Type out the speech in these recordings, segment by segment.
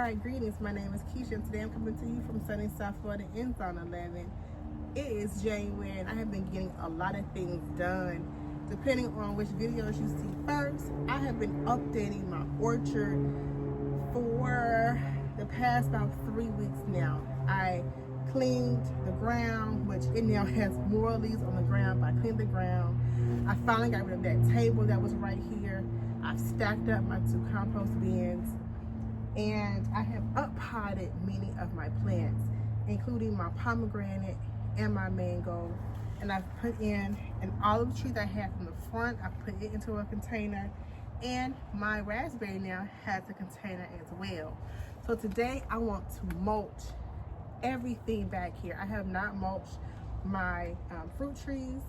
Alright, greetings. My name is Kisha and today I'm coming to you from sunny South Florida in Zone 11. It is January and I have been getting a lot of things done. Depending on which videos you see first, I have been updating my orchard for the past about 3 weeks now. I cleaned the ground, which it now has more leaves on the ground, but I cleaned the ground. I finally got rid of that table that was right here. I've stacked up my 2 compost bins. And I have up-potted many of my plants, including my pomegranate and my mango. And I've put in an olive tree that I had from the front. I put it into a container. And my raspberry now has a container as well. So today I want to mulch everything back here. I have not mulched my fruit trees.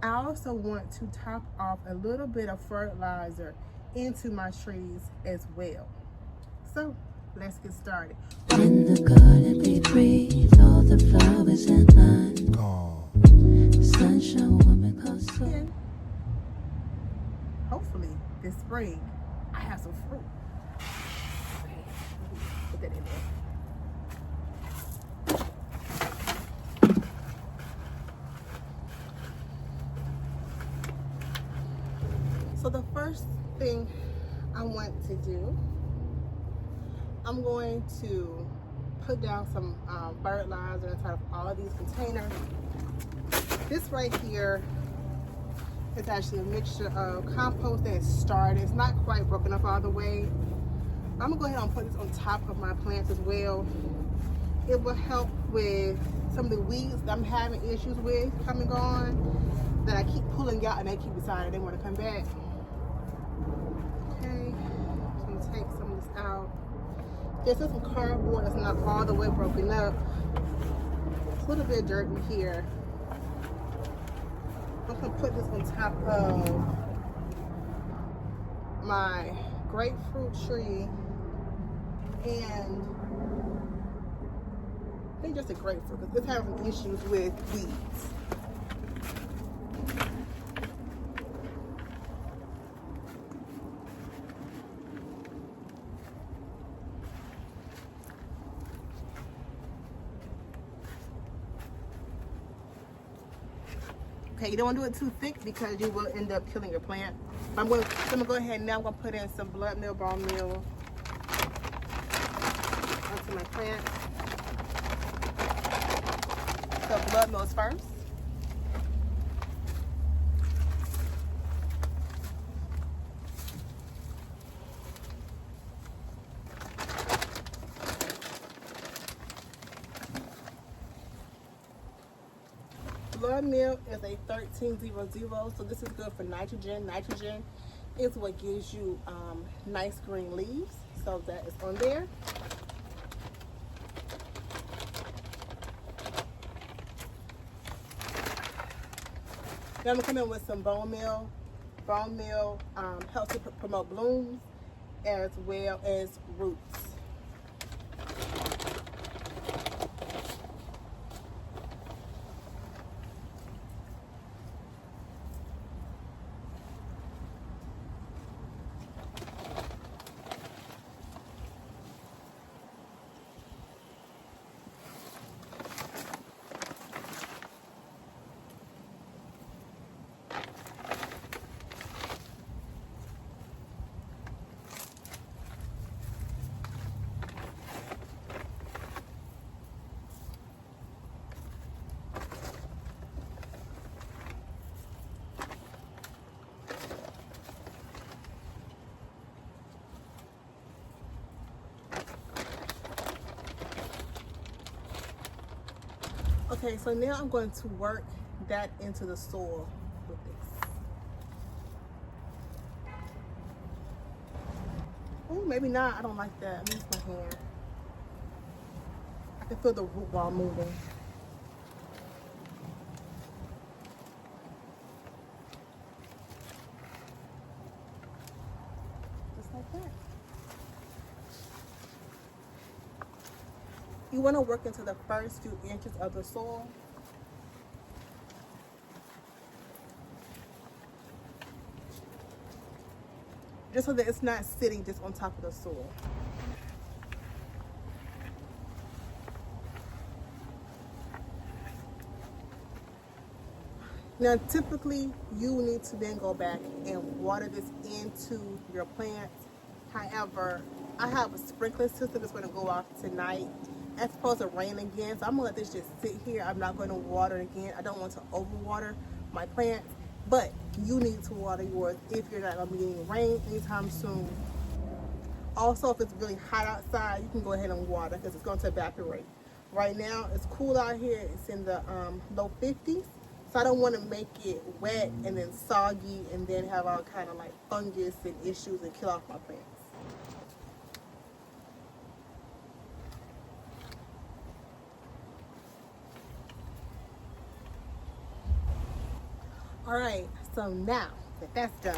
I also want to top off a little bit of fertilizer into my trees as well. So let's get started. In the garden we breathe all the flowers in line. Sunshine woman cause so. And hopefully this spring I have some fruit. Okay, put that in there. So the first thing I want to do, I'm going to put down some fertilizer inside of all of these containers. This right here is actually a mixture of compost that started. It's not quite broken up all the way. I'm gonna go ahead and put this on top of my plants as well. It will help with some of the weeds that I'm having issues with coming on, that I keep pulling out and they keep deciding they want to come back. Okay, so I'm gonna take some of this out. This is some cardboard that's not all the way broken up. A little bit of dirt in here. I'm gonna put this on top of my grapefruit tree and I think just a grapefruit because it's having issues with weeds. Okay, you don't want to do it too thick because you will end up killing your plant. I'm going to go ahead now. I'm going to put in some blood meal, bone meal onto my plant. So blood meal is first. Blood meal is a 1300, so this is good for nitrogen. Nitrogen is what gives you nice green leaves, so that is on there. Then I'm gonna come in with some bone meal. Bone meal helps to promote blooms as well as roots. Okay, so now I'm going to work that into the soil with this. Oh, maybe not. I don't like that. Let me use my hand. I can feel the root ball moving. Just like that. You want to work into the first few inches of the soil. Just so that it's not sitting just on top of the soil. Now, typically, you need to then go back and water this into your plants. However, I have a sprinkler system that's going to go off tonight. It's supposed to rain again, so I'm going to let this just sit here. I'm not going to water it again. I don't want to overwater my plants, but you need to water yours if you're not going to be getting rain anytime soon. Also, if it's really hot outside, you can go ahead and water because it's going to evaporate. Right now, it's cool out here. It's in the low 50s. So I don't want to make it wet and then soggy and then have all kind of like fungus and issues and kill off my plants. All right, so now that that's done,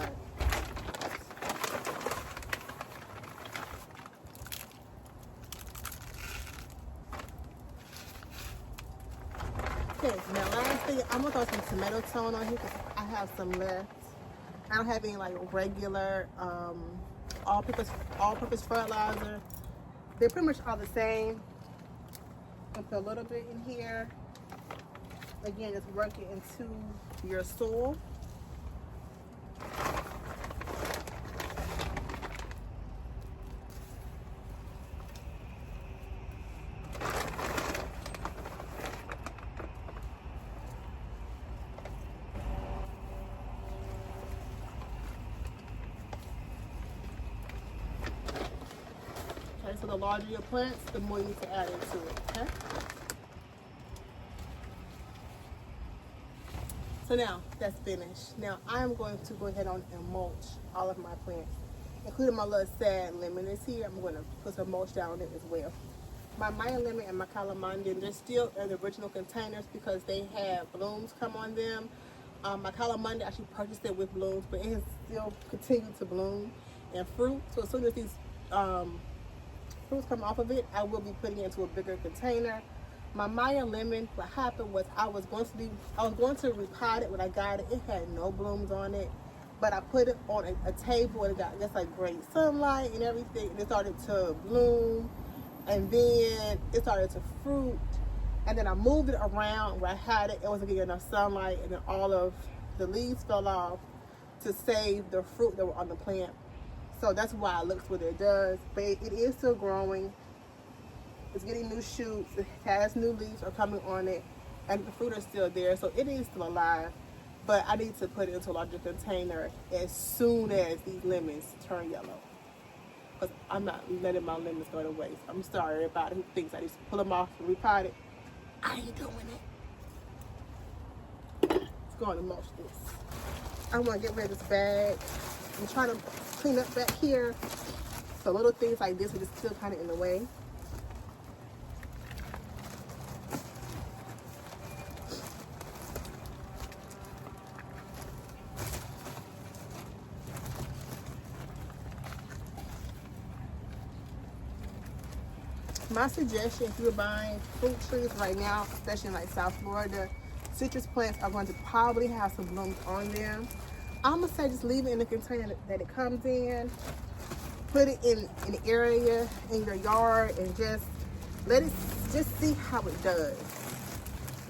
okay, now last thing, I'm gonna throw some tomato tone on here because I have some left. I don't have any like regular all-purpose fertilizer. They're pretty much all the same. I'll put a little bit in here. Again, just work it into your soil. Okay, so the larger your plants, the more you need to add into it, okay? So now that's finished. Now I'm going to go ahead on and mulch all of my plants, including my little sad lemon is here. I'm going to put some mulch down on it as well. My Maya lemon and my calamondin, they're still in the original containers because they have blooms come on them. My calamondin, I actually purchased it with blooms, but it has still continued to bloom and fruit. So as soon as these fruits come off of it, I will be putting it into a bigger container. My Maya lemon, what happened was I was going to repot it when I got it. It had no blooms on it, but I put it on a table and it got just like great sunlight and everything, and it started to bloom, and then it started to fruit, and then I moved it around where I had it. It wasn't getting enough sunlight, and then all of the leaves fell off to save the fruit that were on the plant. So that's why it looks what it does, but it is still growing. It's getting new shoots, it has new leaves are coming on it, and the fruit is still there, so it is still alive. But I need to put it into a larger container as soon as these lemons turn yellow, because I'm not letting my lemons go to waste. I'm sorry everybody who thinks I need to pull them off and repot it. I ain't doing it. Let's go on and mulch this. I want to get rid of this bag. I'm trying to clean up back here, so little things like this are just still kind of in the way. My suggestion, if you're buying fruit trees right now, especially in like South Florida, citrus plants are going to probably have some blooms on them. I'm gonna say just leave it in the container that it comes in. Put it in an area in your yard and just let it just see how it does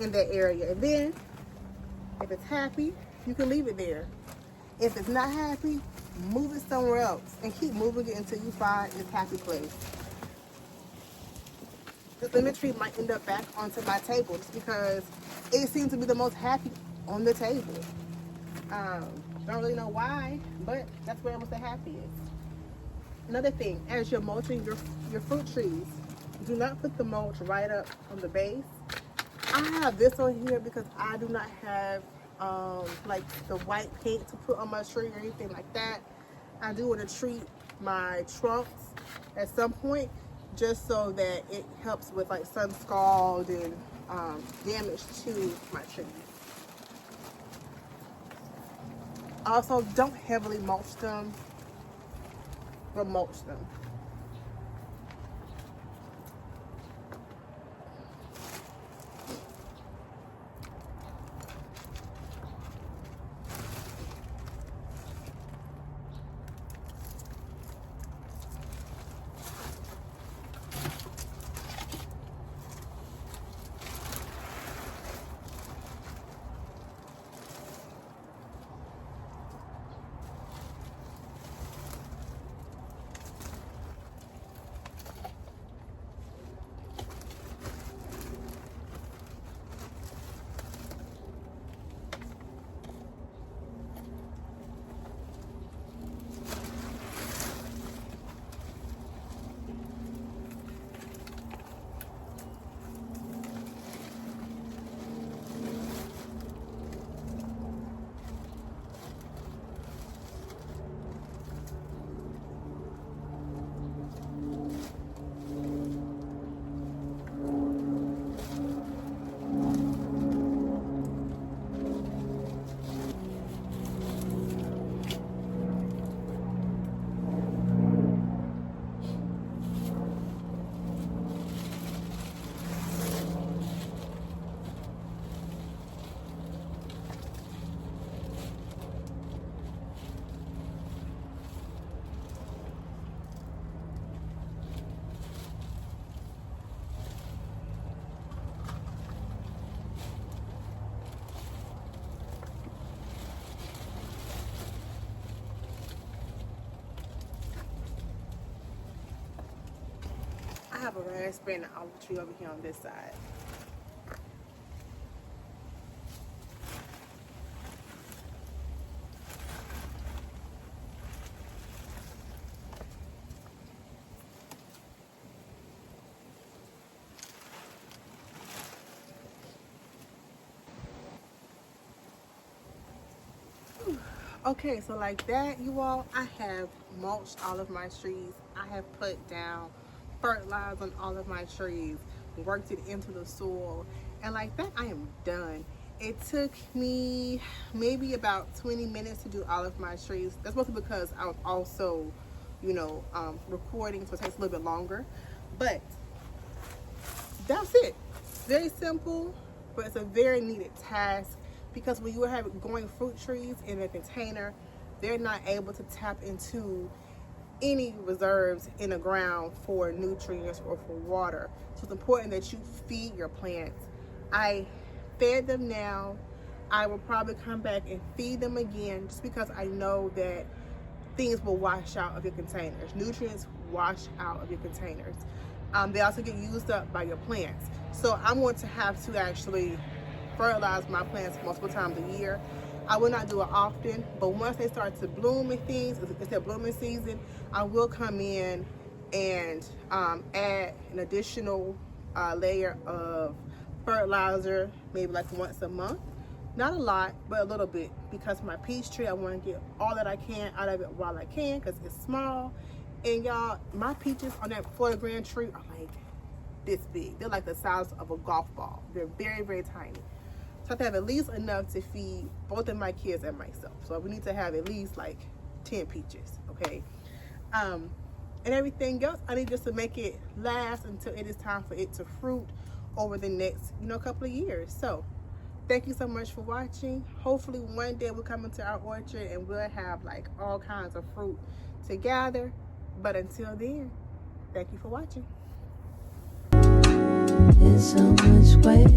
in that area. And then if it's happy, you can leave it there. If it's not happy, move it somewhere else and keep moving it until you find its happy place. This lemon tree might end up back onto my table just because it seems to be the most happy on the table. Don't really know why, but that's where it was the happiest. Another thing, as you're mulching your fruit trees, do not put the mulch right up on the base. I have this on here because I do not have like the white paint to put on my tree or anything like that. I do want to treat my trunks at some point, just so that it helps with like sun scald and damage to my tree. Also, don't heavily mulch them, but mulch them. I have a raspberry and an olive tree over here on this side. Okay, so like that, you all, I have mulched all of my trees. I have put down fertilizer on all of my trees, worked it into the soil, and like that, I am done. It took me maybe about 20 minutes to do all of my trees. That's mostly because I was also, you know, recording, so it takes a little bit longer. But that's it. Very simple, but it's a very needed task. Because when you have growing fruit trees in a container, they're not able to tap into any reserves in the ground for nutrients or for water. So it's important that you feed your plants. I fed them now. I will probably come back and feed them again just because I know that things will wash out of your containers. Nutrients wash out of your containers. They also get used up by your plants. So I'm going to have to actually fertilize my plants multiple times a year. I will not do it often, but once they start to bloom and things, it's their blooming season, I will come in and add an additional layer of fertilizer, maybe like once a month. Not a lot, but a little bit, because my peach tree, I want to get all that I can out of it while I can, because it's small. And y'all, my peaches on that Florida Grand tree are like this big. They're like the size of a golf ball. They're very, very tiny. So I have to have at least enough to feed both of my kids and myself. So we need to have at least like 10 peaches, okay? And everything else, I need just to make it last until it is time for it to fruit over the next, couple of years. So thank you so much for watching. Hopefully one day we'll come into our orchard and we'll have like all kinds of fruit to gather. But until then, thank you for watching. There's so much weight